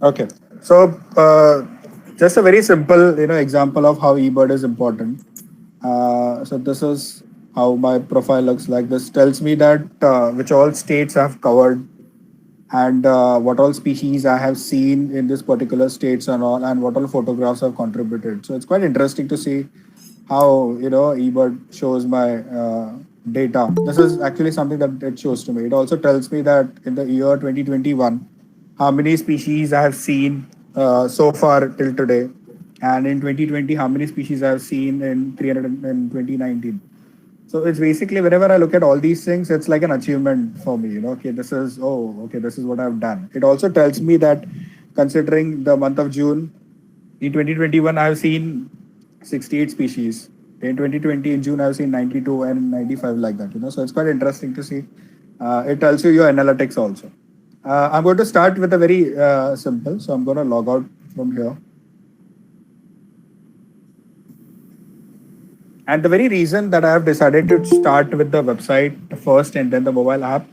Okay. So just a very simple, example of how eBird is important. So this is how my profile looks like. This tells me that which all states I've covered and what all species I have seen in this particular states and all, and what all photographs I've contributed. So it's quite interesting to see how eBird shows my data. This is actually something that it shows to me. It also tells me that in the year 2021, how many species I have seen so far till today, and in 2020, how many species I have seen in 300 in 2019. So it's basically whenever I look at all these things, it's like an achievement for me. Okay, this is what I've done. It also tells me that considering the month of June in 2021, I've seen 68 species. In 2020, in June, I've seen 92 and 95 like that. So it's quite interesting to see. It tells you your analytics also. I'm going to start with a very simple. So I'm going to log out from here. And the very reason that I have decided to start with the website first and then the mobile app,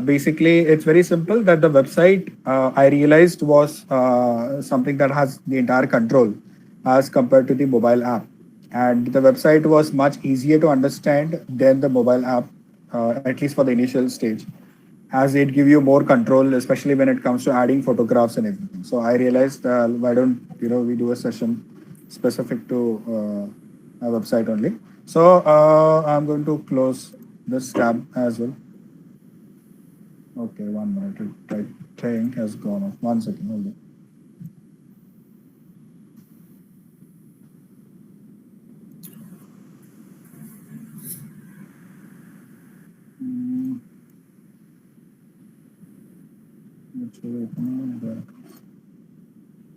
basically, it's very simple that the website I realized was something that has the entire control as compared to the mobile app. And the website was much easier to understand than the mobile app, at least for the initial stage, as it give you more control, especially when it comes to adding photographs and everything. So I realized, why don't we do a session specific to a website only. So I'm going to close this tab as well. Okay, 1 minute. I think has gone off. 1 second, hold on. Mm, actually,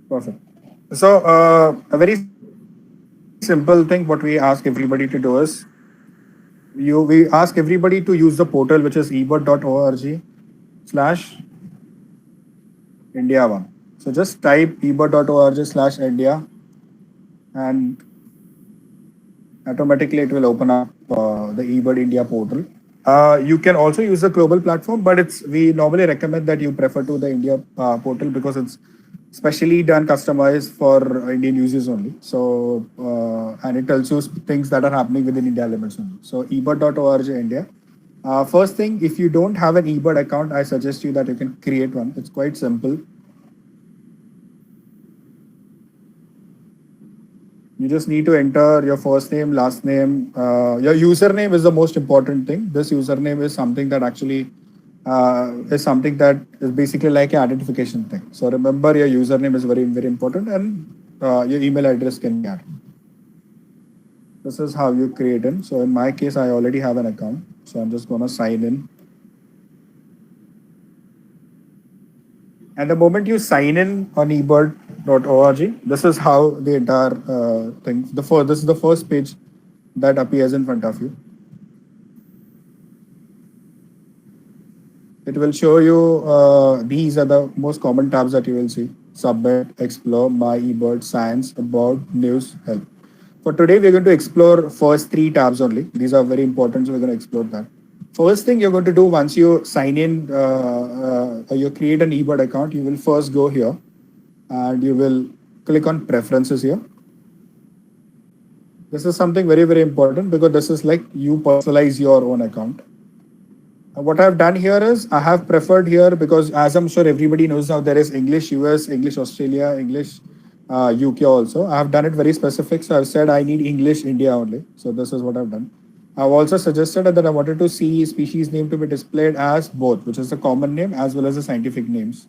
perfect. So a very simple thing. What we ask everybody to do is we ask everybody to use the portal which is ebird.org/India1. So just type ebird.org/India and automatically it will open up the eBird India portal. You can also use the global platform, but we normally recommend that you prefer to the India portal because it's specially done customized for Indian users only. So and it tells you things that are happening within India limits only. So ebird.org India. First thing, if you don't have an eBird account, I suggest you that you can create one. It's quite simple. You just need to enter your first name, last name. Your username is the most important thing. This username is something that actually is something that is basically like an identification thing. So remember, your username is very, very important, and your email address can be added. This is how you create it. So in my case, I already have an account. So I'm just gonna sign in. And the moment you sign in on ebird.org, this is how the entire thing. This is the first page that appears in front of you. It will show you these are the most common tabs that you will see: Submit, Explore, My eBird, Science, About, News, Help. For today, we're going to explore first three tabs only. These are very important, so we're going to explore that. First thing you're going to do once you sign in, you create an eBird account, you will first go here and you will click on Preferences here. This is something very, very important because this is like you personalize your own account. What I've done here is I have preferred here because, as I'm sure everybody knows now, there is English US, English Australia, English UK also. I have done it very specific. So I've said I need English India only. So this is what I've done. I've also suggested that I wanted to see species name to be displayed as both, which is the common name as well as the scientific names.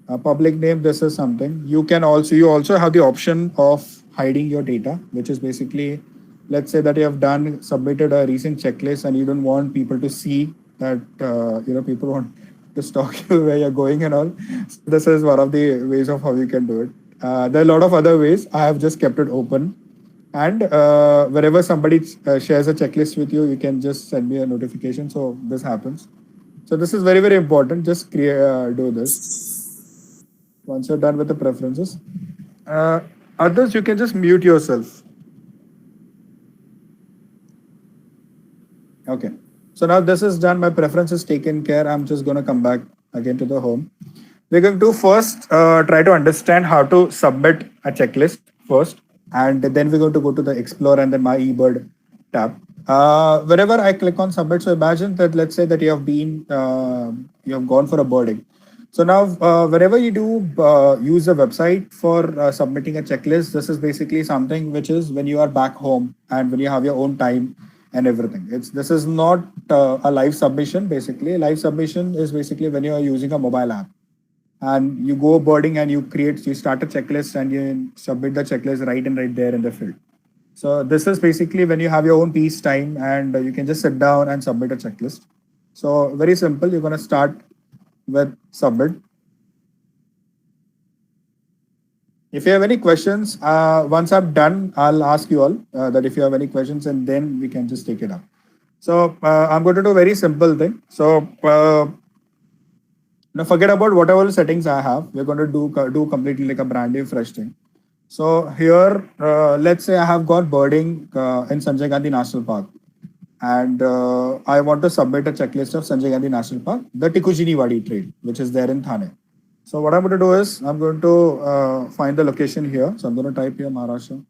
A public name, this is something. You also have the option of hiding your data, which is basically, let's say that you have submitted a recent checklist and you don't want people to see that, people want to stalk you where you're going and all. So this is one of the ways of how you can do it. There are a lot of other ways. I have just kept it open. And wherever somebody shares a checklist with you, you can just send me a notification. So this happens. So this is very, very important. Just do this once you're done with the preferences. Uh, Others, you can just mute yourself. Okay. So now this is done. My preference is taken care. I'm just going to come back again to the home. We're going to first try to understand how to submit a checklist first, and then we're going to go to the Explore and then My eBird tab. Wherever I click on submit, so imagine that let's say that you have gone for a birding. So now, wherever you do use a website for submitting a checklist, this is basically something which is when you are back home and when you have your own time and everything. This is not a live submission. Basically, live submission is basically when you are using a mobile app and you go birding and you start a checklist and you submit the checklist right there in the field. So this is basically when you have your own peace time and you can just sit down and submit a checklist. So very simple. You're going to start with submit. If you have any questions, once I'm done, I'll ask you all that if you have any questions, and then we can just take it up. So I'm going to do a very simple thing. So now forget about whatever settings I have. We're going to do completely like a brand new fresh thing. So here, let's say I have got birding in Sanjay Gandhi National Park, and I want to submit a checklist of Sanjay Gandhi National Park, the Tikujini Wadi Trail, which is there in Thane. So what I'm going to do is I'm going to find the location here. So I'm going to type here Maharashtra.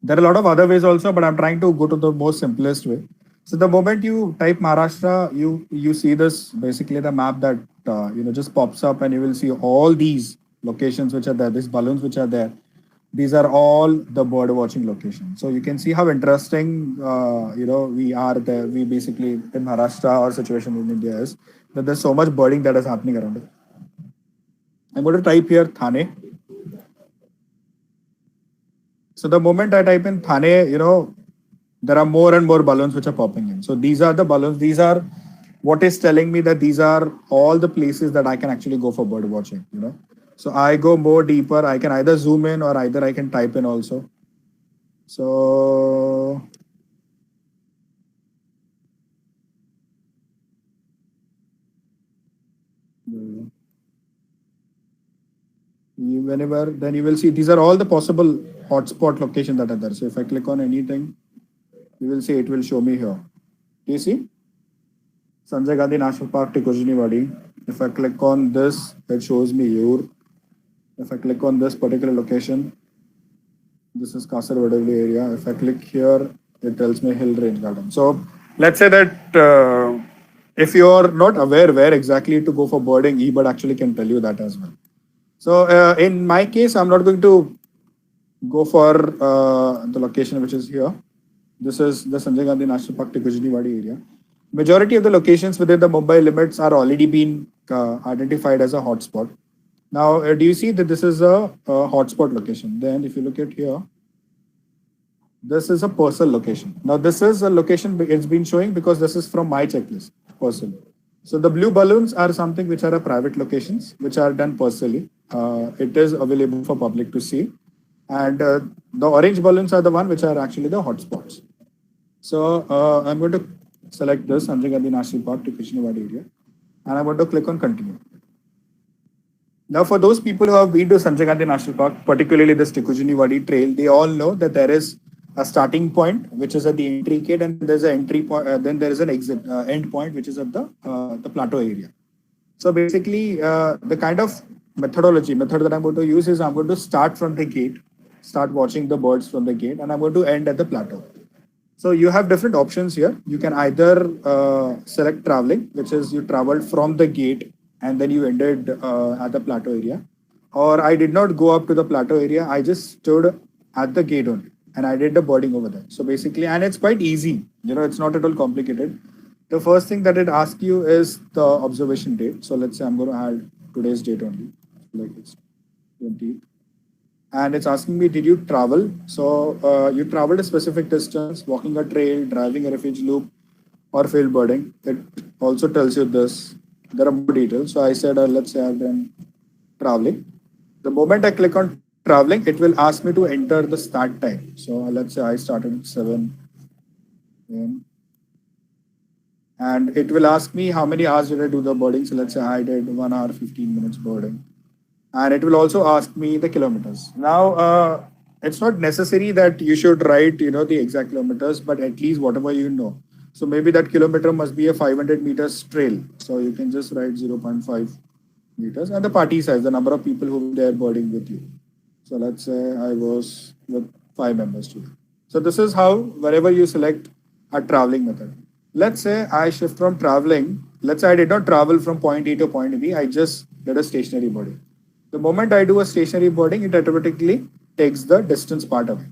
There are a lot of other ways also, but I'm trying to go to the most simplest way. So the moment you type Maharashtra, you see this basically the map that just pops up, and you will see all these locations which are there, these balloons which are there. These are all the bird watching locations. So you can see how interesting we are there. We basically in Maharashtra, our situation in India is that there's so much birding that is happening around it. I'm going to type here Thane. So the moment I type in Thane, there are more and more balloons which are popping in. So these are the balloons. These are what is telling me that these are all the places that I can actually go for bird watching. So I go more deeper. I can either zoom in or either I can type in also. So whenever, then you will see these are all the possible hotspot locations that are there. So if I click on anything, you will see it will show me here. Do you see? Sanjay Gandhi National Park, Tikujini Wadi. If I click on this, it shows me Ur. If I click on this particular location, this is Kasaragod area. If I click here, it tells me Hill Range Garden. So let's say that if you're not aware where exactly to go for birding, eBird actually can tell you that as well. So in my case, I'm not going to go for the location which is here. This is the Sanjay Gandhi National Park, Tikujini Wadi area. Majority of the locations within the Mumbai limits are already been identified as a hotspot. Now, do you see that this is a hotspot location? Then if you look at here, this is a personal location. Now, this is a location it's been showing because this is from my checklist, personally. So the blue balloons are something which are a private locations, which are done personally. It is available for public to see. And the orange balloons are the one which are actually the hotspots. So I'm going to select this Sanjay Gandhi National Park to Krishnawadi area, and I'm going to click on continue. Now, for those people who have been to Sanjay Gandhi National Park, particularly this Tikujini Wadi trail, they all know that there is a starting point, which is at the entry gate, and there's an entry point. Then there is an exit end point, which is at the plateau area. So basically, the kind of method that I'm going to use is I'm going to start from the gate, start watching the birds from the gate, and I'm going to end at the plateau. So you have different options here. You can either select traveling, which is you traveled from the gate and then you ended at the plateau area. Or I did not go up to the plateau area. I just stood at the gate only and I did the boarding over there. So basically, and it's quite easy. It's not at all complicated. The first thing that it asks you is the observation date. So let's say I'm going to add today's date only, like it's 20th. And it's asking me, did you travel? So you traveled a specific distance, walking a trail, driving a refuge loop, or field birding. It also tells you this. There are more details. So I said, let's say I've done traveling. The moment I click on traveling, it will ask me to enter the start time. So let's say I started at 7 a.m. And it will ask me how many hours did I do the birding. So let's say I did 1 hour, 15 minutes birding. And it will also ask me the kilometers. Now, it's not necessary that you should write, the exact kilometers, but at least whatever you know. So maybe that kilometer must be a 500 meters trail. So you can just write 0.5 meters and the party size, the number of people who were there boarding with you. So let's say I was with 5 members too. So this is how wherever you select a traveling method. Let's say I shift from traveling. Let's say I did not travel from point A to point B. I just did a stationary boarding. The moment I do a stationary boarding, it automatically takes the distance part away.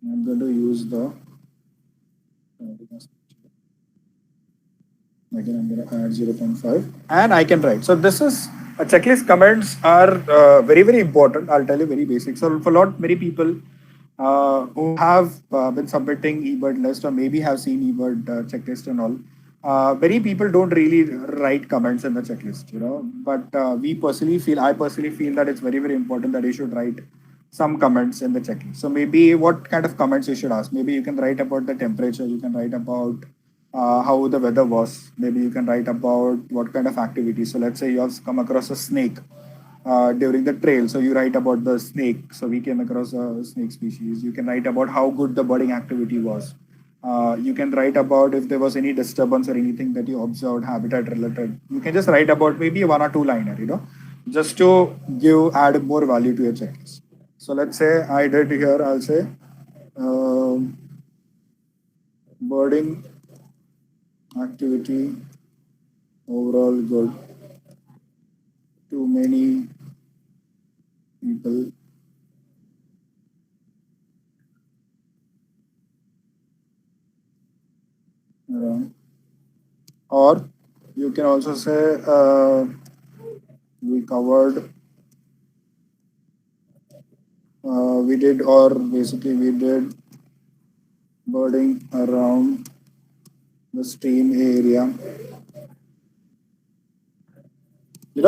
I'm going to use the again. I'm going to add 0.5 and I can write. So this is a checklist. Comments are very very important. I'll tell you very basic. So for a lot many people who have been submitting eBird list or maybe have seen eBird checklist and all. Many people don't really write comments in the checklist, But I personally feel that it's very, very important that you should write some comments in the checklist. So maybe what kind of comments you should ask? Maybe you can write about the temperature. You can write about how the weather was. Maybe you can write about what kind of activity. So let's say you have come across a snake during the trail. So you write about the snake. So we came across a snake species. You can write about how good the birding activity was. You can write about if there was any disturbance or anything that you observed, habitat related. You can just write about maybe one or two liner, just to add more value to your checklist. So let's say I did here, I'll say birding activity overall good. Too many people around. Or you can also say we covered, we did birding around the stream area.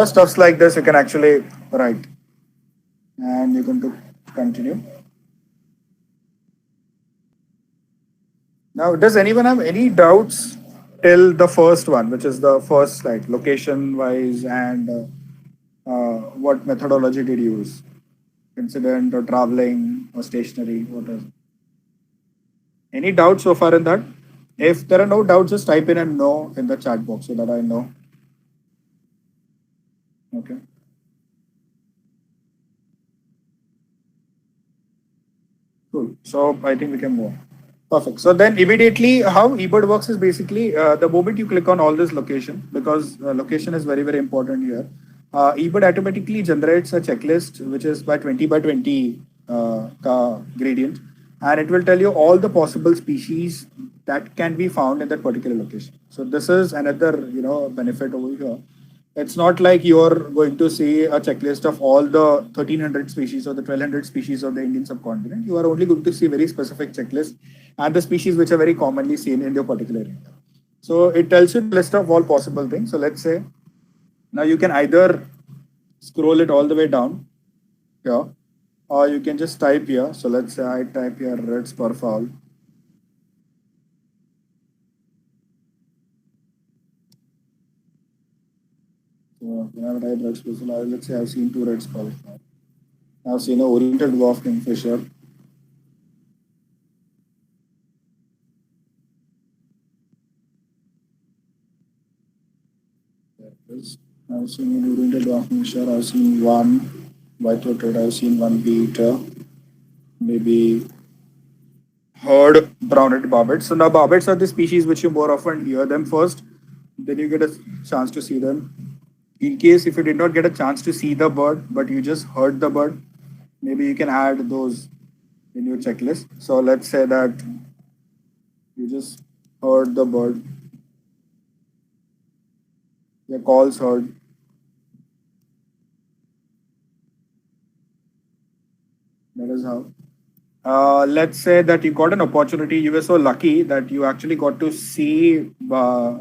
Stuffs like this you can actually write. And you can continue. Now, does anyone have any doubts till the first one, which is the first slide, location wise and what methodology did you use? Incident or traveling or stationary? What is it? Any doubts so far in that? If there are no doubts, just type in and no in the chat box so that I know. Okay. Cool. So I think we can move on. Perfect. So then immediately how eBird works is basically the moment you click on all this location, because location is very, very important here. eBird automatically generates a checklist, which is by 20 by 20 gradient, and it will tell you all the possible species that can be found in that particular location. So this is another, benefit over here. It's not like you're going to see a checklist of all the 1300 species or the 1200 species of the Indian subcontinent. You are only going to see very specific checklist and the species which are very commonly seen in your particular area. So it tells you the list of all possible things. So let's say now you can either scroll it all the way down here, or you can just type here. So let's say I type here red spurfowl. So when I type red spurfowl, let's say I've seen 2 red spurfowl. I've seen an oriented dwarf kingfisher. I've seen an oriented dwarf kingfisher. I've seen one white-throated. I've seen one bee-eater. Maybe herd brown-headed barbets. So now barbets are the species which you more often hear them first. Then you get a chance to see them. In case if you did not get a chance to see the bird, but you just heard the bird, maybe you can add those in your checklist. So let's say that you just heard the bird, your calls heard. That is how. Let's say that you got an opportunity. You were so lucky that you actually got to see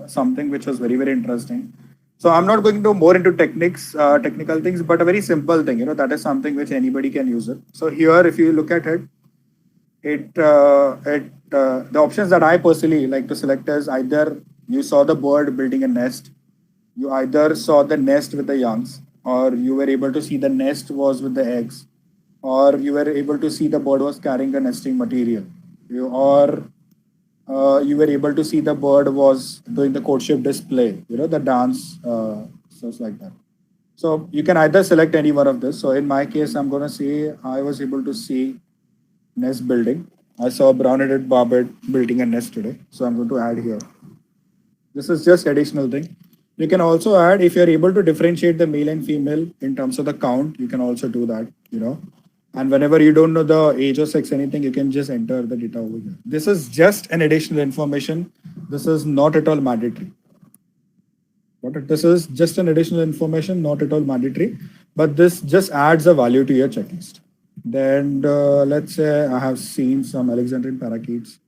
something which was very, very interesting. So I'm not going to more into technical things, but a very simple thing, that is something which anybody can use it. So here, if you look at it, the options that I personally like to select is either you saw the bird building a nest, you either saw the nest with the youngs, or you were able to see the nest was with the eggs, or you were able to see the bird was carrying the nesting material, or you were able to see the bird was doing the courtship display, the dance, stuff like that. So you can either select any one of this. So in my case, I'm going to say I was able to see nest building. I saw brown-headed barbet building a nest today. So I'm going to add here. This is just additional thing. You can also add, if you're able to differentiate the male and female in terms of the count, you can also do that. And whenever you don't know the age or sex, anything, you can just enter the data over here. This is just an additional information. This is not at all mandatory. This is just an additional information, not at all mandatory, but this just adds a value to your checklist. Then let's say I have seen some Alexandrian parakeets,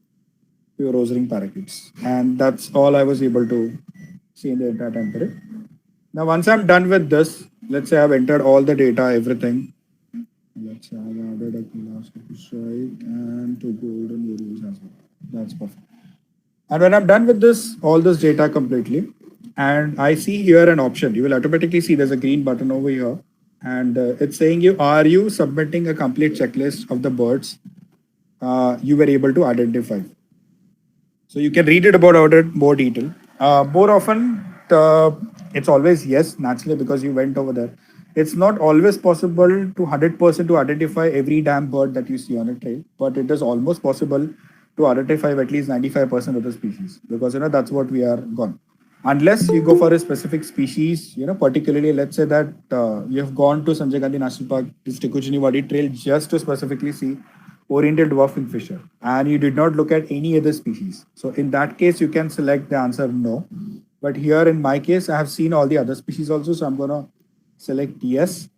few rose ring parakeets, and that's all I was able to see in the entire time period. Now, once I'm done with this, let's say I've entered all the data, everything. Let's say I've added a glass strike and two golden rules as well. That's perfect. And when I'm done with this, all this data completely, and I see here an option, you will automatically see there's a green button over here, and it's saying are you submitting a complete checklist of the birds you were able to identify. So you can read it about it more detail. More often, it's always yes, naturally, because you went over there. It's not always possible to 100% to identify every damn bird that you see on a trail, but it is almost possible to identify at least 95% of the species, because that's what we are gone. Unless you go for a specific species, particularly, let's say that you have gone to Sanjay Gandhi National Park, this Tikujini Wadi Trail, just to specifically see oriental dwarf kingfisher, and you did not look at any other species. So in that case, you can select the answer no. But here in my case, I have seen all the other species also, so I'm going to select yes,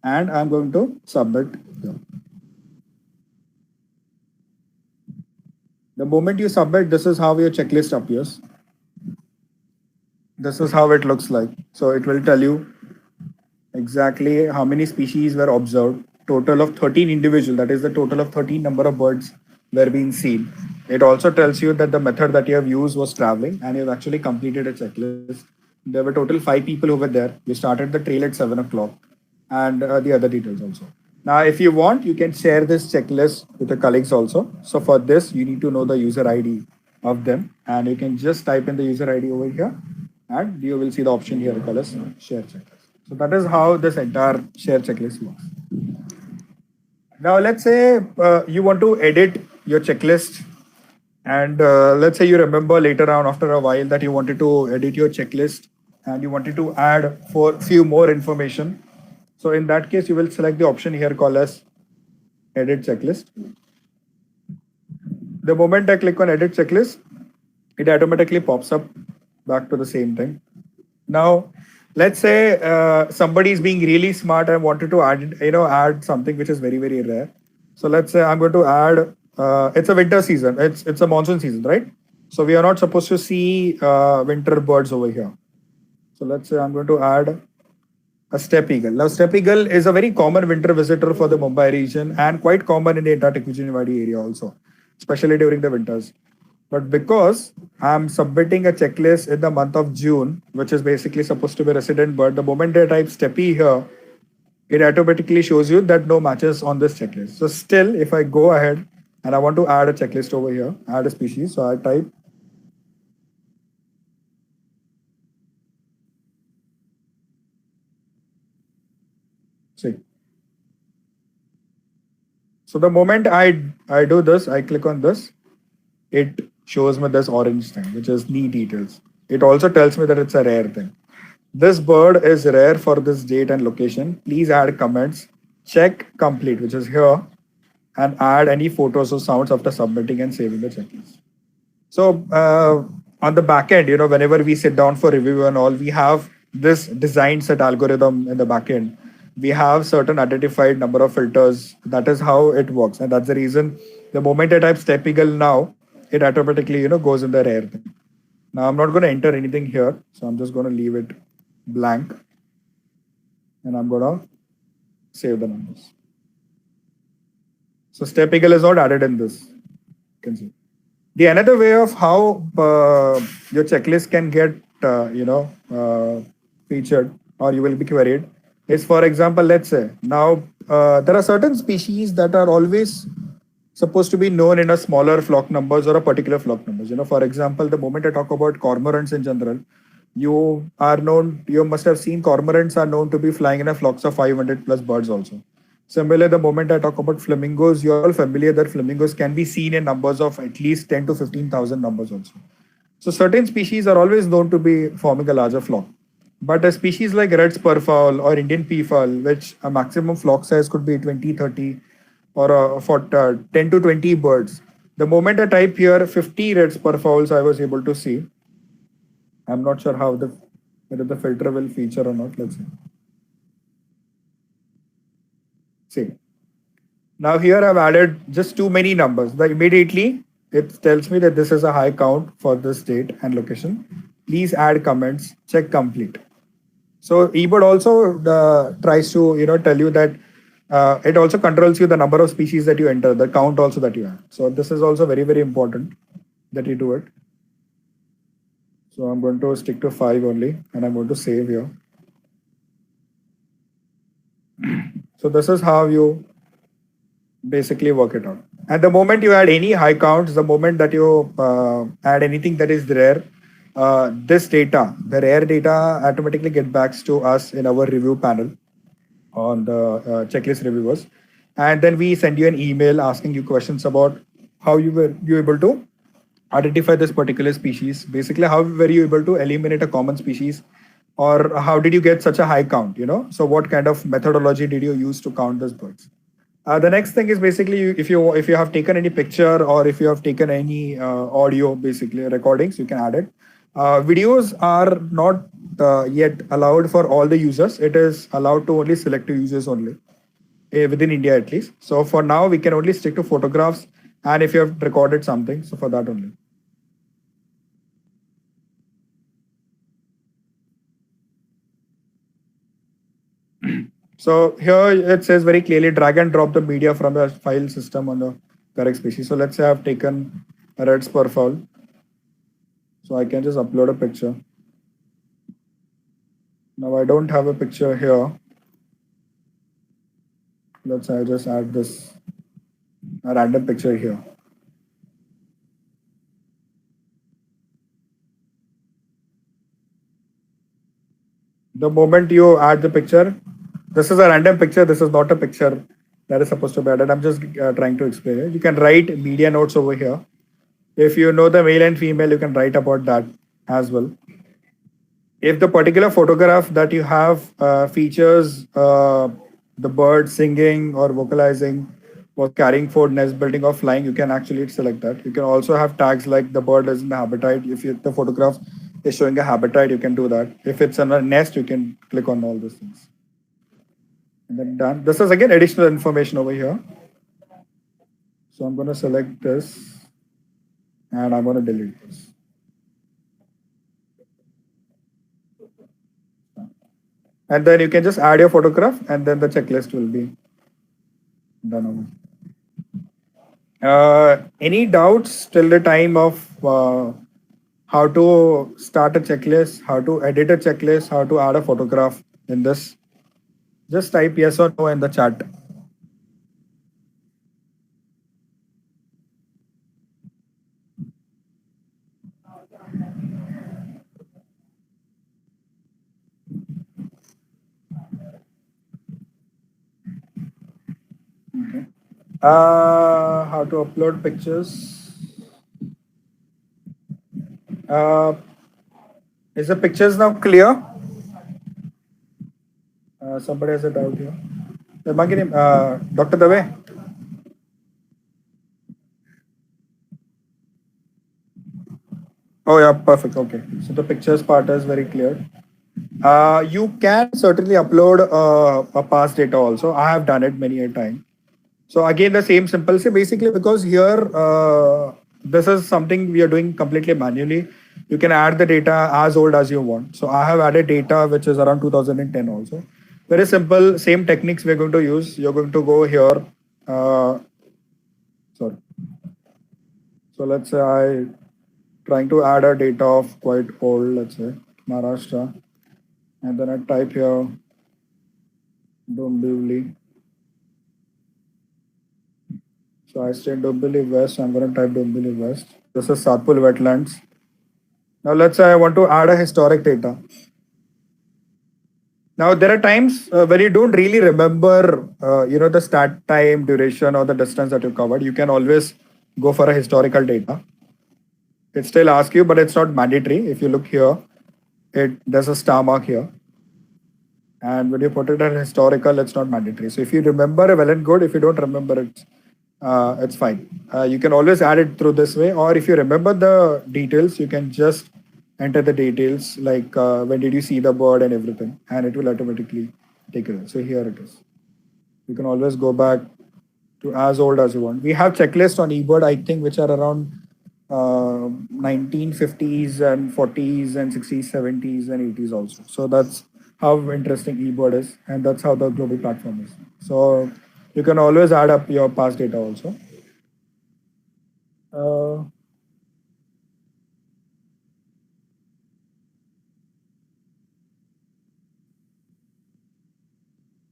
and I'm going to submit here. The moment you submit, this is how your checklist appears. This is how it looks like. So it will tell you exactly how many species were observed. Total of 13 individual, that is the total of 13 number of birds were being seen. It also tells you that the method that you have used was traveling, and you've actually completed a checklist. There were total 5 people over there. You started the trail at 7 o'clock, and the other details also. Now, if you want, you can share this checklist with your colleagues also. So for this, you need to know the user ID of them, and you can just type in the user ID over here, and you will see the option here called as share checklist. So that is how this entire share checklist works. Now, let's say you want to edit your checklist, and let's say you remember later on after a while that you wanted to edit your checklist and you wanted to add for few more information. So in that case, you will select the option here called as edit checklist. The moment I click on edit checklist, it automatically pops up back to the same thing. Now, let's say somebody is being really smart and wanted to add something which is very, very rare. So let's say I'm going to add, it's a winter season, it's a monsoon season, right? So we are not supposed to see winter birds over here. So let's say I'm going to add a steppe eagle. Now, steppe eagle is a very common winter visitor for the Mumbai region and quite common in the entire Tikujini Wadi area also, especially during the winters. But because I'm submitting a checklist in the month of June, which is basically supposed to be resident bird, the moment I type steppe here, it automatically shows you that no matches on this checklist. So still, if I go ahead and I want to add a checklist over here, add a species, so I type see. So the moment I do this, I click on this, it shows me this orange thing, which is knee details. It also tells me that it's a rare thing. This bird is rare for this date and location. Please add comments. Check complete, which is here, and add any photos or sounds after submitting and saving the checklist. So on the back end, whenever we sit down for review and all, we have this designed set algorithm in the back end. We have certain identified number of filters. That is how it works. And that's the reason the moment I type steppe eagle now, it automatically, goes in the rare thing. Now I'm not going to enter anything here. So I'm just going to leave it blank. And I'm going to save the numbers. So steppe eagle is not added in this. You can see. The another way of how your checklist can get, featured or you will be queried is, for example, let's say now there are certain species that are always supposed to be known in a smaller flock numbers or a particular flock numbers. For example, the moment I talk about cormorants in general, you must have seen cormorants are known to be flying in a flocks of 500 plus birds also. Similarly, the moment I talk about flamingos, you're all familiar that flamingos can be seen in numbers of at least 10 to 15,000 numbers also. So certain species are always known to be forming a larger flock. But a species like red spurfowl or Indian peafowl, which a maximum flock size could be 20, 30, or for 10 to 20 birds. The moment I type here 50 red spurfowls, I was able to see. I'm not sure whether the filter will feature or not. Let's see. See. Now here I've added just too many numbers. Immediately it tells me that this is a high count for this date and location. Please add comments, check complete. So eBird also tries to tell you that it also controls you the number of species that you enter, the count also that you have. So this is also very, very important that you do it. So I'm going to stick to 5 only and I'm going to save here. So this is how you basically work it out. At the moment you add any high counts, the moment that you add anything that is rare, this data, the rare data automatically get back to us in our review panel on the checklist reviewers. And then we send you an email asking you questions about how you were able to identify this particular species. Basically, how were you able to eliminate a common species, or how did you get such a high count? So what kind of methodology did you use to count those birds? The next thing is basically if you have taken any picture or if you have taken any audio, basically recordings, you can add it. Videos are not yet allowed for all the users. It is allowed to only selective users only, within India at least. So for now, we can only stick to photographs and if you have recorded something, so for that only. So here it says very clearly, drag and drop the media from the file system on the correct species. So let's say I've taken a red spurfowl. So I can just upload a picture. Now I don't have a picture here. Let's say I just add a random picture here. The moment you add the picture, this is a random picture. This is not a picture that is supposed to be added. I'm just trying to explain it. You can write media notes over here. If you know the male and female, you can write about that as well. If the particular photograph that you have features the bird singing or vocalizing or carrying food, nest building or flying, you can actually select that. You can also have tags like the bird is in the habitat. If the photograph is showing a habitat, you can do that. If it's in a nest, you can click on all those things. And then done. This is again additional information over here. So I'm going to select this and I'm going to delete this. And then you can just add your photograph and then the checklist will be done. Any doubts till the time of how to start a checklist, how to edit a checklist, how to add a photograph in this? Just type yes or no in the chat. Okay. How to upload pictures? Is the pictures now clear? Somebody has a doubt here. Dr. Dave? Oh yeah, perfect. Okay. So the pictures part is very clear. You can certainly upload a past data also. I have done it many a time. So again, the same simple. So basically, because here, this is something we are doing completely manually. You can add the data as old as you want. So I have added data which is around 2010 also. Very simple, same techniques we're going to use. You're going to go here. Sorry. So let's say I trying to add a data of quite old, let's say Maharashtra, and then I type here Dombivli. So I stay in Dombivli West. I'm going to type Dombivli West. This is Satpur wetlands. Now let's say I want to add a historic data. Now there are times when you don't really remember, the start time, duration, or the distance that you covered. You can always go for a historical data. It still asks you, but it's not mandatory. If you look here, there's a star mark here. And when you put it as historical, it's not mandatory. So if you remember, well and good. If you don't remember, it's fine. You can always add it through this way, or if you remember the details, you can just enter the details like when did you see the bird and everything, and it will automatically take it. So here it is. You can always go back to as old as you want. We have checklists on eBird, I think, which are around 1950s and 40s and 60s, 70s and 80s also. So that's how interesting eBird is, and that's how the global platform is. So you can always add up your past data also.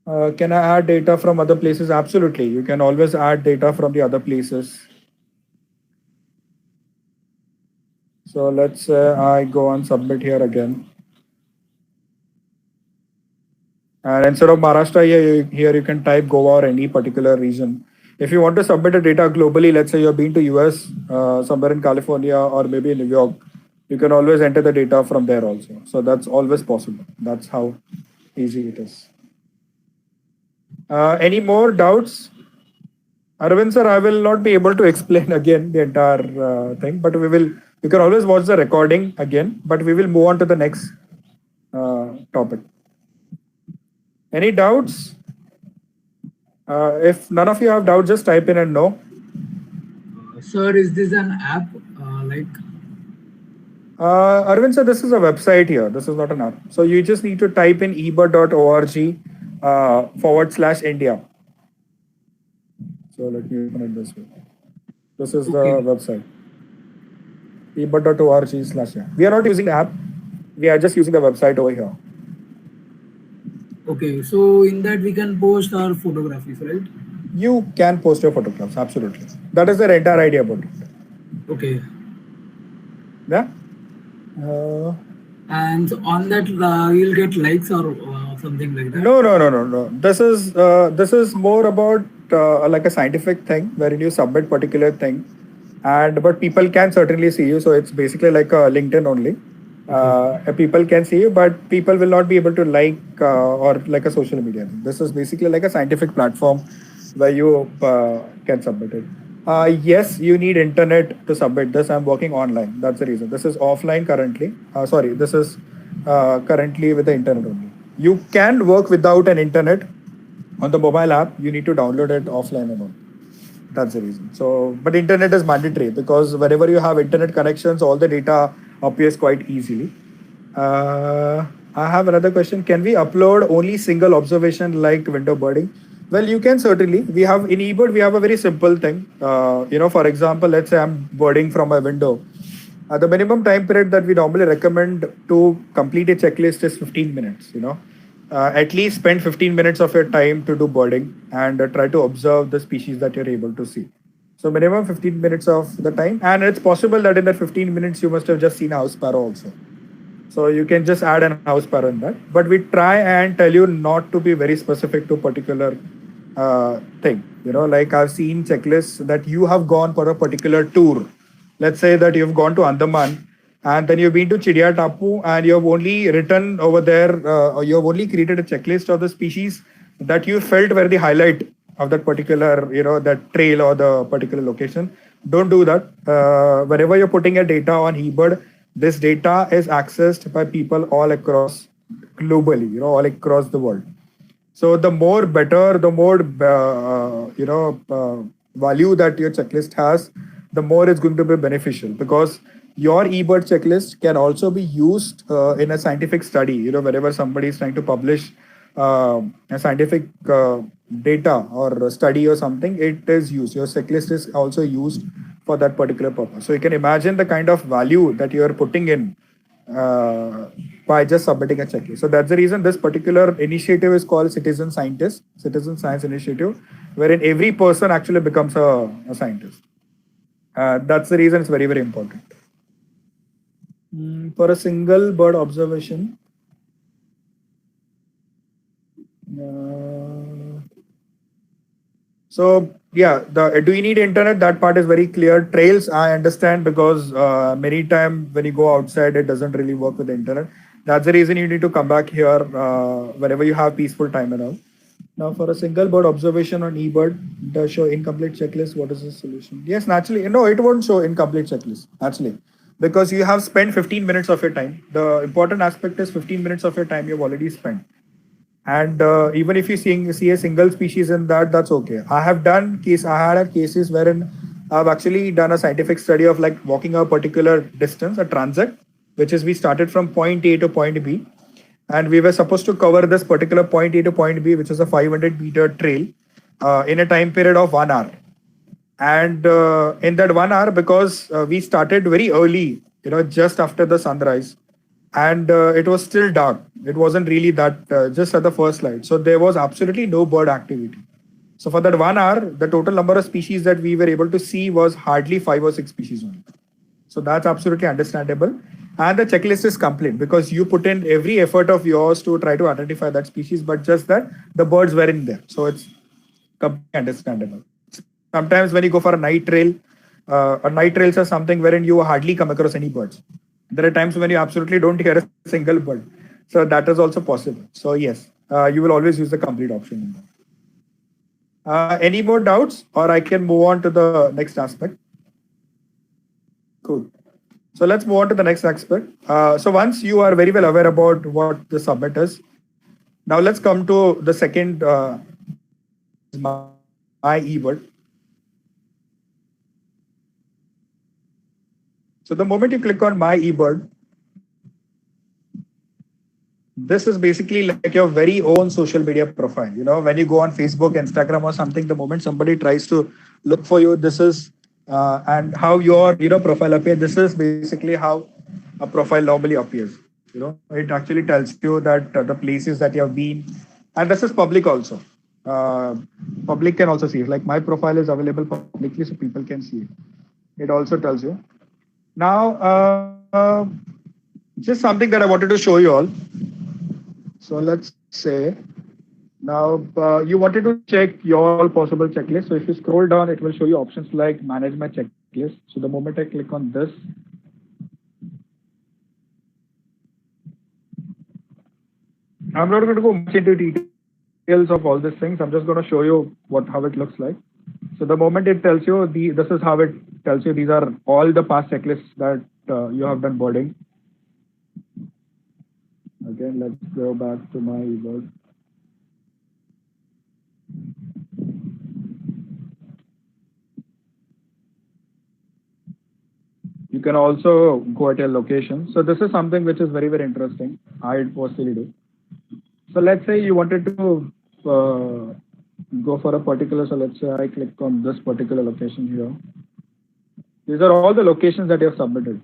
Uh, can I add data from other places? Absolutely. You can always add data from the other places. So let's say I go and submit here again. And instead of Maharashtra, here you can type Goa or any particular region. If you want to submit a data globally, let's say you've been to US, somewhere in California or maybe in New York, you can always enter the data from there also. So that's always possible. That's how easy it is. Any more doubts? Arvind sir, I will not be able to explain again the entire thing, but you can always watch the recording again, but we will move on to the next topic. Any doubts? If none of you have doubts, just type in and no. Sir, is this an app? Arvind sir, this is a website here. This is not an app. So you just need to type in ebird.org /India. So let me open it this way. This is the website. ebird.org/. We are not using the app. We are just using the website over here. Okay, so in that we can post our photographies, right? You can post your photographs, absolutely. That is the entire idea about it. Okay. Yeah. And on that, you'll get likes or something like that. No. This is more about like a scientific thing wherein you submit particular thing, but people can certainly see you. So it's basically like a LinkedIn only. People can see you, but people will not be able to like or like a social media thing. This is basically like a scientific platform where you can submit it. Yes, you need internet to submit this. I'm working online. That's the reason. This is offline currently. Sorry, this is currently with the internet only. You can work without an internet on the mobile app. You need to download it offline and all. That's the reason. So, but internet is mandatory because wherever you have internet connections, all the data appears quite easily. I have another question. Can we upload only single observation like window birding? Well, you can certainly. We have in eBird, we have a very simple thing. For example, let's say I'm birding from my window. The minimum time period that we normally recommend to complete a checklist is 15 minutes. At least spend 15 minutes of your time to do birding and try to observe the species that you're able to see. So minimum 15 minutes of the time, and it's possible that in that 15 minutes you must have just seen a house sparrow also. So you can just add an house sparrow in that. But we try and tell you not to be very specific to particular thing. Like I've seen checklists that you have gone for a particular tour. Let's say that you've gone to Andaman and then you've been to Chidiya Tapu and you've only written over there, or you've only created a checklist of the species that you felt were the highlight of that particular, that trail or the particular location. Don't do that. Whenever you're putting your data on eBird, this data is accessed by people all across globally, all across the world. So the more better, the more value that your checklist has, the more it's going to be beneficial because your eBird checklist can also be used in a scientific study. Wherever somebody is trying to publish a scientific data or study or something, it is used. Your checklist is also used for that particular purpose. So you can imagine the kind of value that you are putting in uh, by just submitting a checklist. So that's the reason this particular initiative is called Citizen Scientist, Citizen Science Initiative, wherein every person actually becomes a scientist. That's the reason it's very, very important. For a single bird observation, uh, so yeah, do you need internet? That part is very clear. Trails, I understand because many time when you go outside, it doesn't really work with the internet. That's the reason you need to come back here whenever you have peaceful time and all. Now, for a single bird observation on eBird, does show incomplete checklist. What is the solution? Yes, naturally, no, it won't show incomplete checklist. Naturally, because you have spent 15 minutes of your time. The important aspect is 15 minutes of your time you've already spent. And even if you see a single species in that, that's okay. I had cases wherein I've actually done a scientific study of like walking a particular distance, a transit, which is we started from point A to point B, and we were supposed to cover this particular point A to point B, which is a 500-meter trail, in a time period of 1 hour. And in that 1 hour, because we started very early, just after the sunrise, and it was still dark. It wasn't really that just at the first light. So there was absolutely no bird activity. So for that 1 hour, the total number of species that we were able to see was hardly 5 or 6 species only. So that's absolutely understandable. And the checklist is complete because you put in every effort of yours to try to identify that species, but just that the birds were in there. So it's completely understandable. Sometimes when you go for a night trails are something wherein you hardly come across any birds. There are times when you absolutely don't hear a single bird. So that is also possible. So yes, you will always use the complete option. Any more doubts, or I can move on to the next aspect? Cool. So let's move on to the next aspect. So once you are very well aware about what the submit is, now let's come to the second my eBird. So the moment you click on my eBird, this is basically like your very own social media profile. When you go on Facebook, Instagram, or something, the moment somebody tries to look for you, this is and how your profile appears. This is basically how a profile normally appears. It actually tells you that the places that you have been, and this is public also. Public can also see it. Like my profile is available publicly, so people can see it. It also tells you. Now, just something that I wanted to show you all. So let's say now you wanted to check your all possible checklists. So if you scroll down, it will show you options like manage my checklist. So the moment I click on this, I'm not going to go much into details of all these things. I'm just going to show you how it looks like. So the moment it tells you this is how it tells you these are all the past checklists that you have done boarding. Again, let's go back to my eBird. You can also go at your location. So this is something which is very, very interesting. I personally do. So let's say you wanted to go for a particular, so let's say I click on this particular location here. These are all the locations that you have submitted.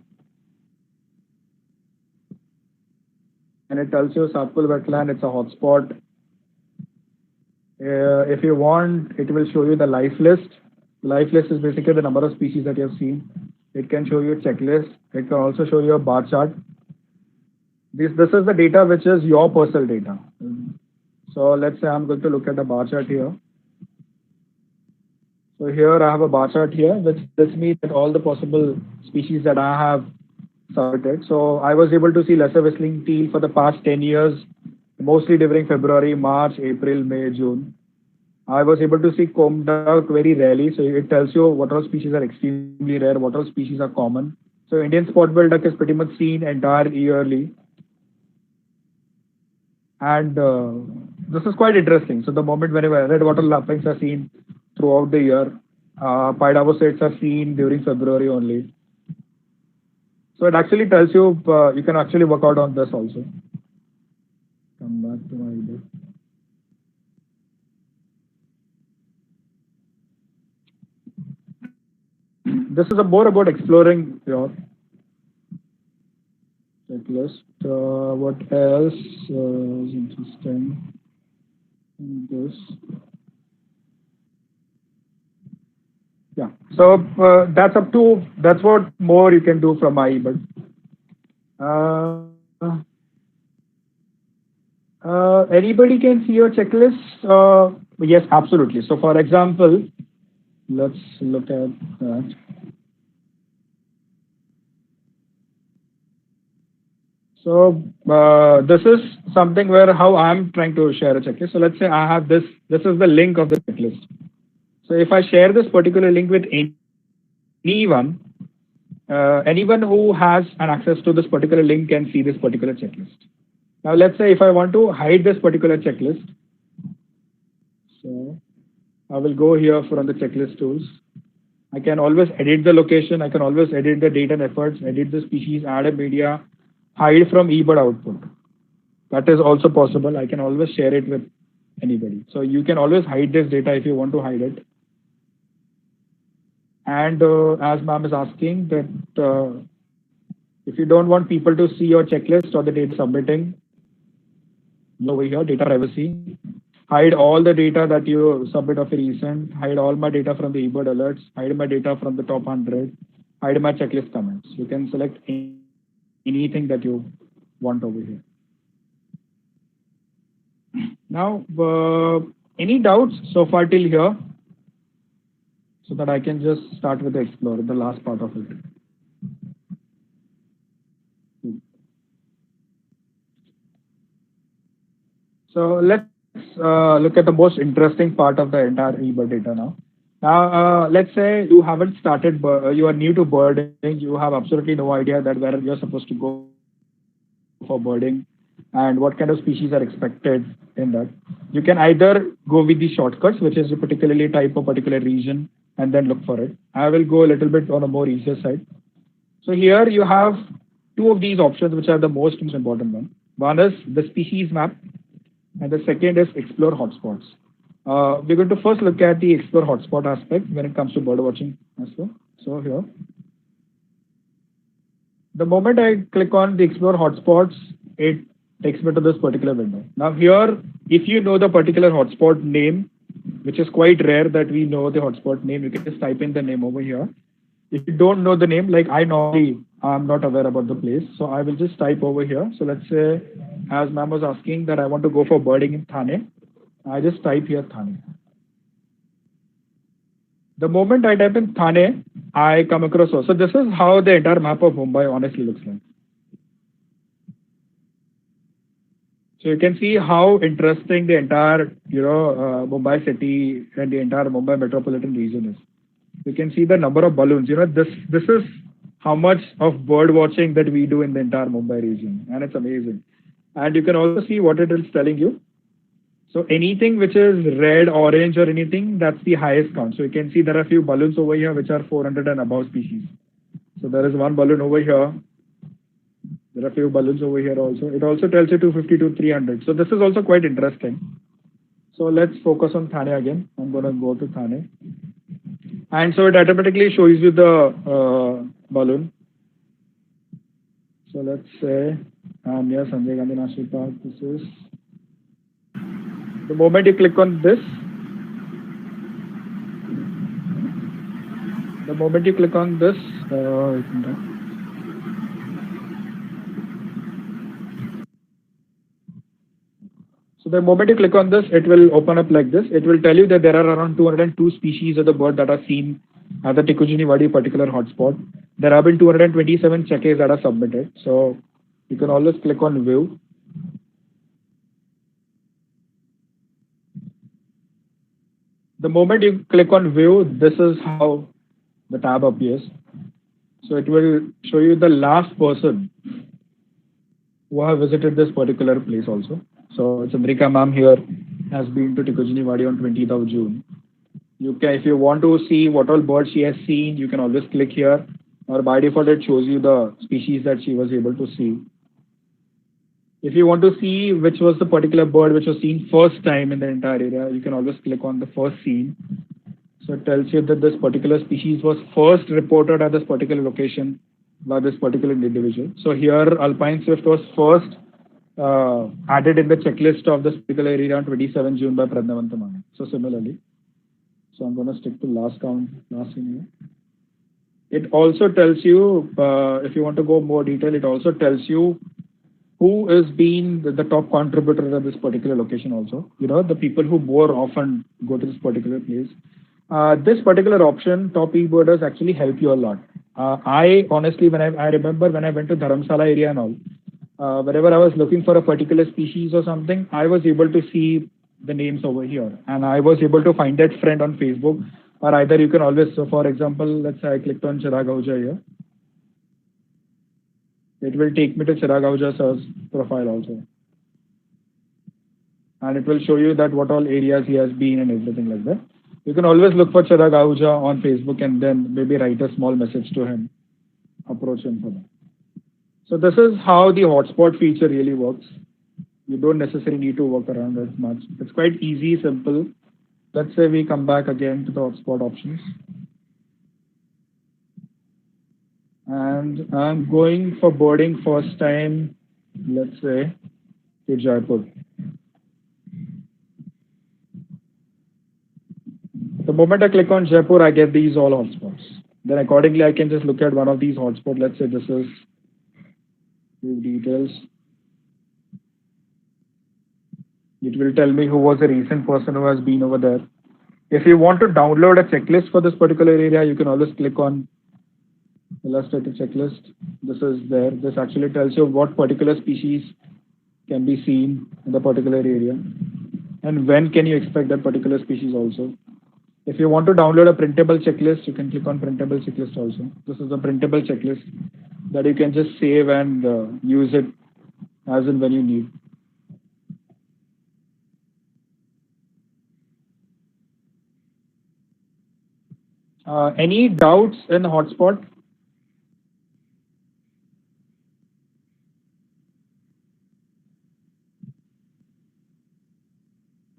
And it tells you Satpur wetland, it's a hotspot. If you want, it will show you the life list. Life list is basically the number of species that you have seen. It can show you a checklist. It can also show you a bar chart. This is the data which is your personal data. So let's say I'm going to look at the bar chart here. So here I have a bar chart here, which tells me that all the possible species that I have submitted. So I was able to see lesser whistling teal for the past 10 years, mostly during February, March, April, May, June. I was able to see comb duck very rarely. So it tells you what all species are extremely rare, what all species are common. So Indian spot-billed duck is pretty much seen entire yearly. And this is quite interesting. So the moment whenever red wattle lapwings are seen throughout the year, Paidawosates are seen during February only. So it actually tells you, you can actually work out on this also. Come back to my ebook. This is more about exploring your checklist. checklist. What else is interesting in this? Yeah. So that's what more you can do from iEBud. Uh, Anybody can see your checklist. Yes, absolutely. So for example, let's look at that. So this is something where how I'm trying to share a checklist. So let's say I have this. This is the link of the checklist. So if I share this particular link with anyone, anyone who has an access to this particular link can see this particular checklist. Now let's say if I want to hide this particular checklist, so I will go here from the checklist tools. I can always edit the location. I can always edit the date and efforts, edit the species, add a media, hide from eBird output. That is also possible. I can always share it with anybody. So you can always hide this data if you want to hide it. And as ma'am is asking that if you don't want people to see your checklist or the data submitting, over here, data privacy, hide all the data that you submit of a recent, hide all my data from the eBird alerts, hide my data from the top 100, hide my checklist comments. You can select anything that you want over here. Now, any doubts so far till here? So that I can just start with the Explorer, the last part of it. So let's look at the most interesting part of the entire eBird data now. Now, let's say you haven't started, you are new to birding, you have absolutely no idea that where you're supposed to go for birding and what kind of species are expected in that. You can either go with the shortcuts, which is particularly type a particular region and then look for it. I will go a little bit on a more easier side. So here you have two of these options, which are the most important one. One is the species map, and the second is explore hotspots. We're going to first look at the explore hotspot aspect when it comes to bird watching as well. So here, the moment I click on the explore hotspots, it takes me to this particular window. Now here, if you know the particular hotspot name, which is quite rare that we know the hotspot name, you can just type in the name over here. If you don't know the name, like I normally, I'm not aware about the place, so I will just type over here. So let's say, as ma'am was asking that I want to go for birding in Thane, I just type here Thane. The moment I type in Thane, I come across. So this is how the entire map of Mumbai honestly looks like. So you can see how interesting the entire, Mumbai city and the entire Mumbai metropolitan region is. You can see the number of balloons. This is how much of bird watching that we do in the entire Mumbai region, and it's amazing. And you can also see what it is telling you. So anything which is red, orange, or anything, that's the highest count. So you can see there are a few balloons over here which are 400 and above species. So there is one balloon over here. There are a few balloons over here also. It also tells you 250 to 300. So this is also quite interesting. So let's focus on Thane again. I'm going to go to Thane. And so it automatically shows you the balloon. So let's say I'm near Sanjay Gandhi National Park. This is the moment you click on this. The moment you click on this, so the moment you click on this, it will open up like this. It will tell you that there are around 202 species of the bird that are seen at the Tikujini Wadi particular hotspot. There have been 227 checkers that are submitted. So you can always click on view. The moment you click on view, this is how the tab appears. So it will show you the last person who have visited this particular place also. So Chandrika ma'am here has been to Tikujini Wadi on 20th of June. You can, if you want to see what all birds she has seen, you can always click here, or by default it shows you the species that she was able to see. If you want to see which was the particular bird which was seen first time in the entire area, you can always click on the first scene. So it tells you that this particular species was first reported at this particular location by this particular individual. So here, Alpine Swift was first added in the checklist of this particular area on 27 June by Pradnavant Mani. So similarly, so I'm going to stick to last count, last in here. It also tells you, if you want to go more detail, it also tells you who is being the top contributor at this particular location also. You know, the people who more often go to this particular place. This particular option, top e-birders, actually help you a lot. I honestly, I remember when I went to Dharamsala area and all, whenever I was looking for a particular species or something, I was able to see the names over here, and I was able to find that friend on Facebook, or either you can always, so for example, let's say I clicked on Chirag Ahuja here. It will take me to Chirag Ahuja's profile also. And it will show you that what all areas he has been and everything like that. You can always look for Chirag Ahuja on Facebook and then maybe write a small message to him, approach him for that. So this is how the hotspot feature really works. You don't necessarily need to work around it much. It's quite easy, simple. Let's say we come back again to the hotspot options. And I'm going for boarding first time, let's say, to Jaipur. The moment I click on Jaipur, I get these all hotspots. Then accordingly, I can just look at one of these hotspots. Let's say this is details. It will tell me who was the recent person who has been over there. If you want to download a checklist for this particular area, you can always click on illustrative checklist. This is there. This actually tells you what particular species can be seen in the particular area and when can you expect that particular species also. If you want to download a printable checklist, you can click on printable checklist also. This is a printable checklist that you can just save and use it as and when you need. Any doubts in hotspot?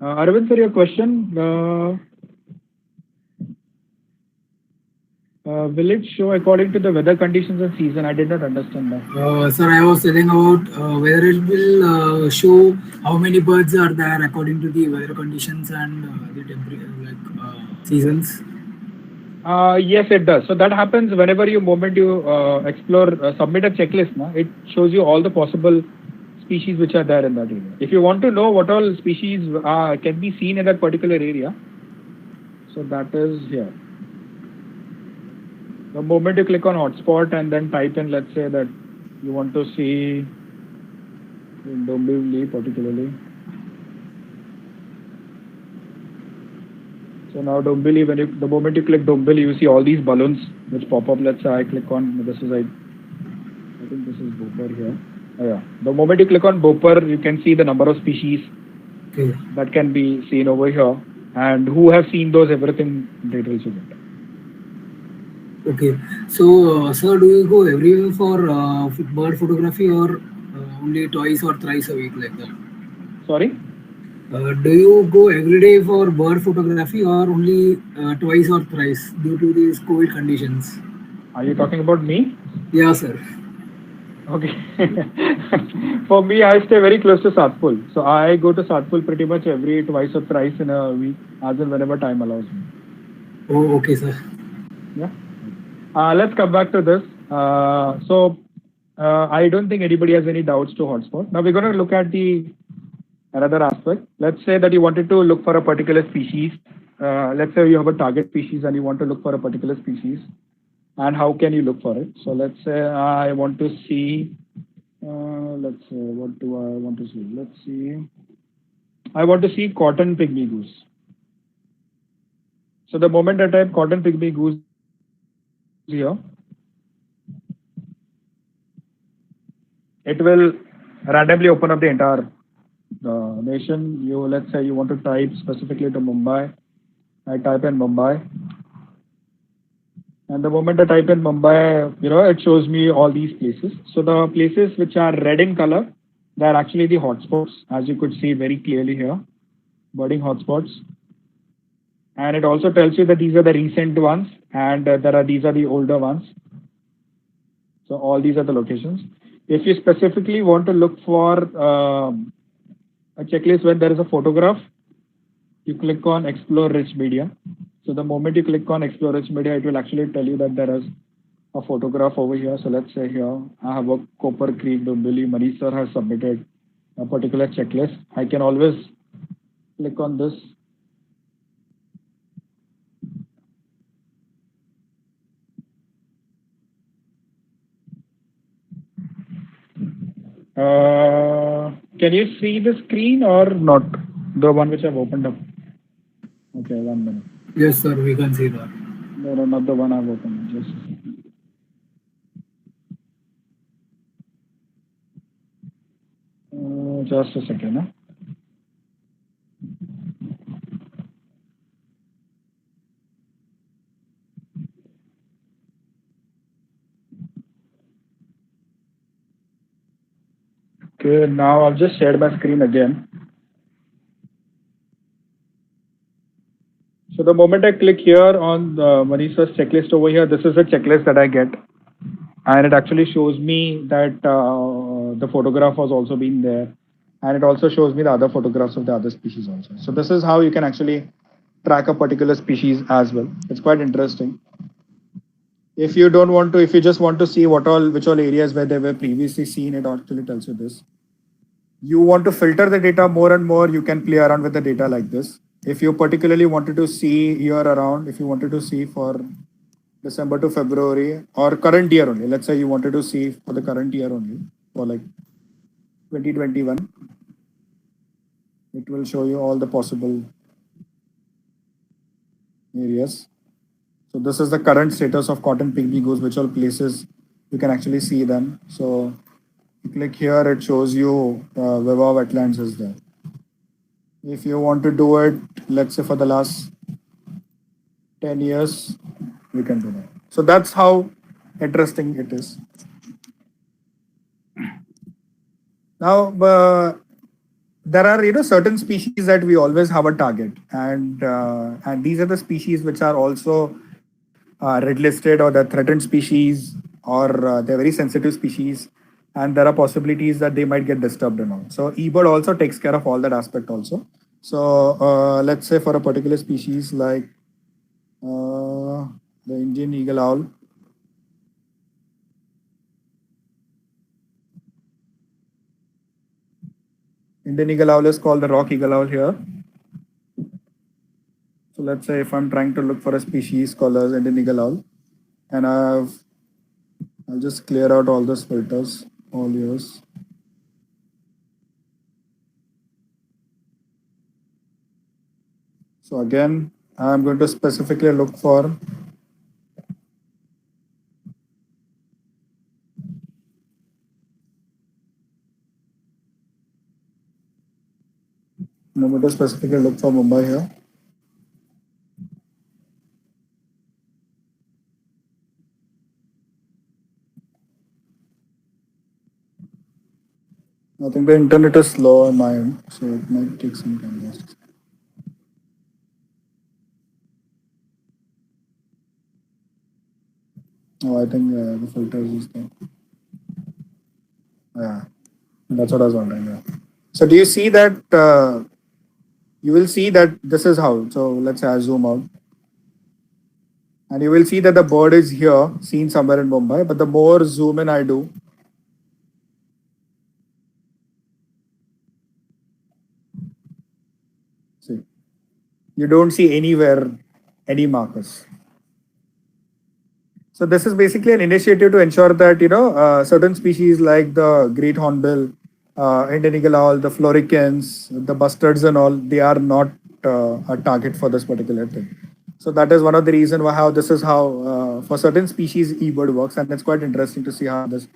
Arvind, for your question, will it show according to the weather conditions and season? I did not understand that. Sir, I was telling about whether it will show how many birds are there according to the weather conditions and the temperature, seasons. Yes, it does. So that happens whenever you explore, submit a checklist. It shows you all the possible species which are there in that area. If you want to know what all species can be seen in that particular area, so that is here. The moment you click on hotspot and then type in, let's say that you want to see Dombivli particularly. So now Dombivli, the moment you click Dombivli, you see all these balloons which pop up. Let's say I click on, I think this is Bhopar here. Oh, yeah. The moment you click on Bhopar, you can see the number of species that can be seen over here and who have seen those, everything details you get. Okay, so sir, do you go everywhere for bird photography or only twice or thrice a week like that? Sorry? Do you go every day for bird photography or only twice or thrice due to these COVID conditions? Are you talking about me? Yeah, sir. Okay. For me, I stay very close to Satpul. So I go to Satpul pretty much every twice or thrice in a week, as and whenever time allows me. Oh, okay, sir. Yeah. Let's come back to this. I don't think anybody has any doubts to hotspot. Now we're going to look at another aspect. Let's say that you wanted to look for a particular species. Let's say you have a target species and you want to look for a particular species. And how can you look for it? So let's say I want to see, let's say, what do I want to see? Let's see. I want to see cotton pygmy goose. So the moment I type cotton pygmy goose here, it will randomly open up the entire nation. Let's say you want to type specifically to Mumbai. I type in Mumbai. And the moment I type in Mumbai, it shows me all these places. So the places which are red in color, they are actually the hotspots, as you could see very clearly here, birding hotspots. And it also tells you that these are the recent ones and these are the older ones. So all these are the locations. If you specifically want to look for a checklist where there is a photograph, you click on Explore Rich Media. So the moment you click on Explore Rich Media, it will actually tell you that there is a photograph over here. So let's say here I have a Copper Creek Dombili. Manish sir has submitted a particular checklist. I can always click on this. Can you see the screen or not? The one which I've opened up. Okay, 1 minute. Yes, sir, we can see that. No, no, not the one I've opened. Just a second. Huh? Okay, now I've just shared my screen again. So the moment I click here on Manisha's checklist over here, this is a checklist that I get. And it actually shows me that the photograph was also being there. And it also shows me the other photographs of the other species also. So this is how you can actually track a particular species as well. It's quite interesting. If you don't want to, if you just want to see which all areas where they were previously seen, it actually tells you this. You want to filter the data more and more, you can play around with the data like this. If you particularly wanted to see year around, if you wanted to see for December to February or current year only, let's say you wanted to see for the current year only, for like 2021, it will show you all the possible areas. So this is the current status of cotton pygmy goose, which all places you can actually see them. So you click here, it shows you Viva wetlands is there. If you want to do it, let's say for the last 10 years, we can do that. So that's how interesting it is. Now, there are certain species that we always have a target, and these are the species which are also red listed or the threatened species or they're very sensitive species, and there are possibilities that they might get disturbed and all. So eBird also takes care of all that aspect also. So let's say for a particular species like the Indian eagle owl. Indian eagle owl is called the rock eagle owl here. So let's say if I'm trying to look for a species called as Indian eagle owl, and I'll just clear out all those filters, all yours. So again, I'm going to specifically look for I'm going to specifically look for Mumbai here. I think the internet is slow on my end, so it might take some time. Yes. Oh, I think the filters is there. Yeah, that's what I was wondering. Yeah. So do you see that? You will see that this is how. So let's say I zoom out, and you will see that the bird is here, seen somewhere in Mumbai. But the more zoom in I do, see, you don't see anywhere any markers. So this is basically an initiative to ensure that certain species like the great hornbill, Indian eagle owl, the floricans, the bustards, and all, they are not a target for this particular thing. So that is one of the reasons why how this is how for certain species eBird works, and it's quite interesting to see how this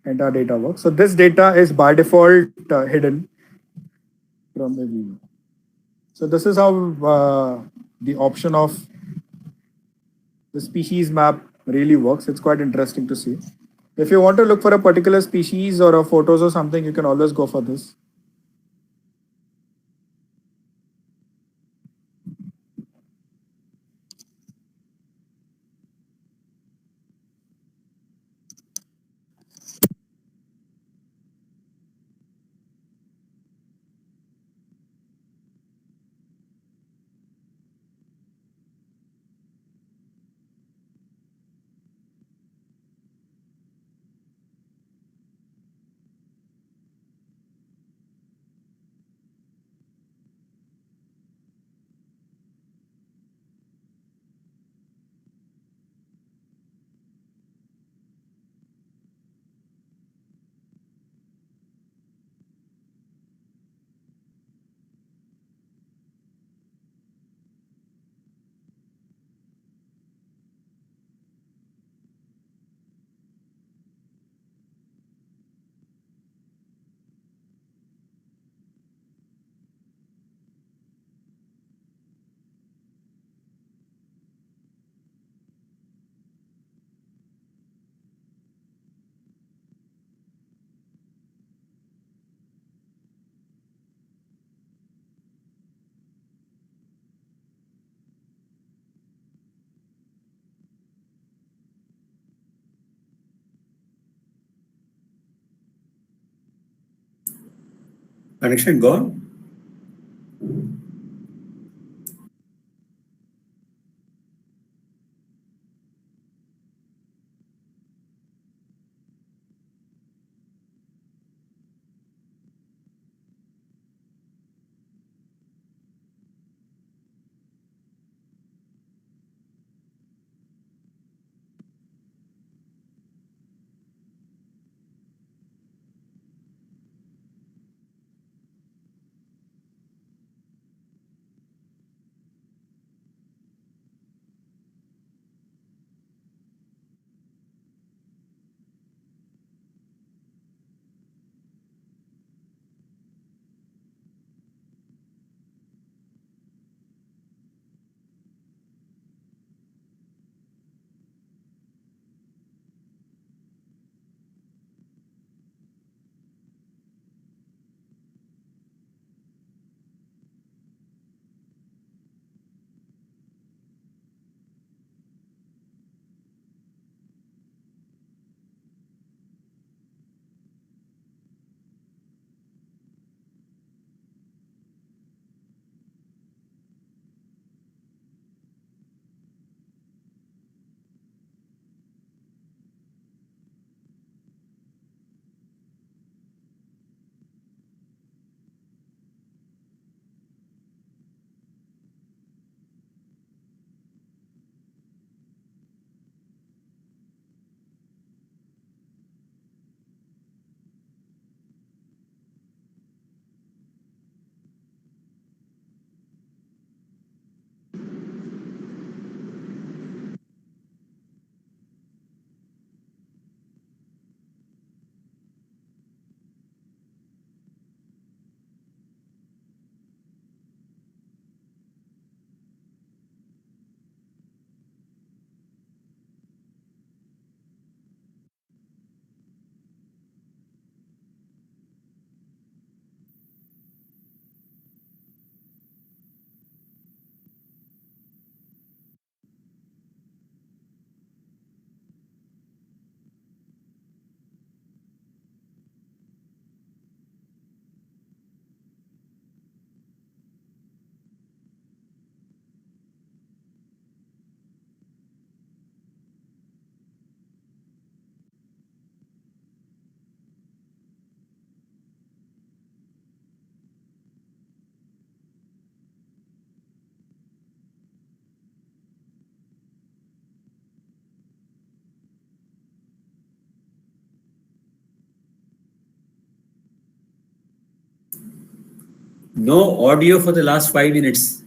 entire data works. So this data is by default hidden from the view. So this is how the option of the species map really works. It's quite interesting to see. If you want to look for a particular species or a photos or something, you can always go for this. Connection gone? No audio for the last 5 minutes.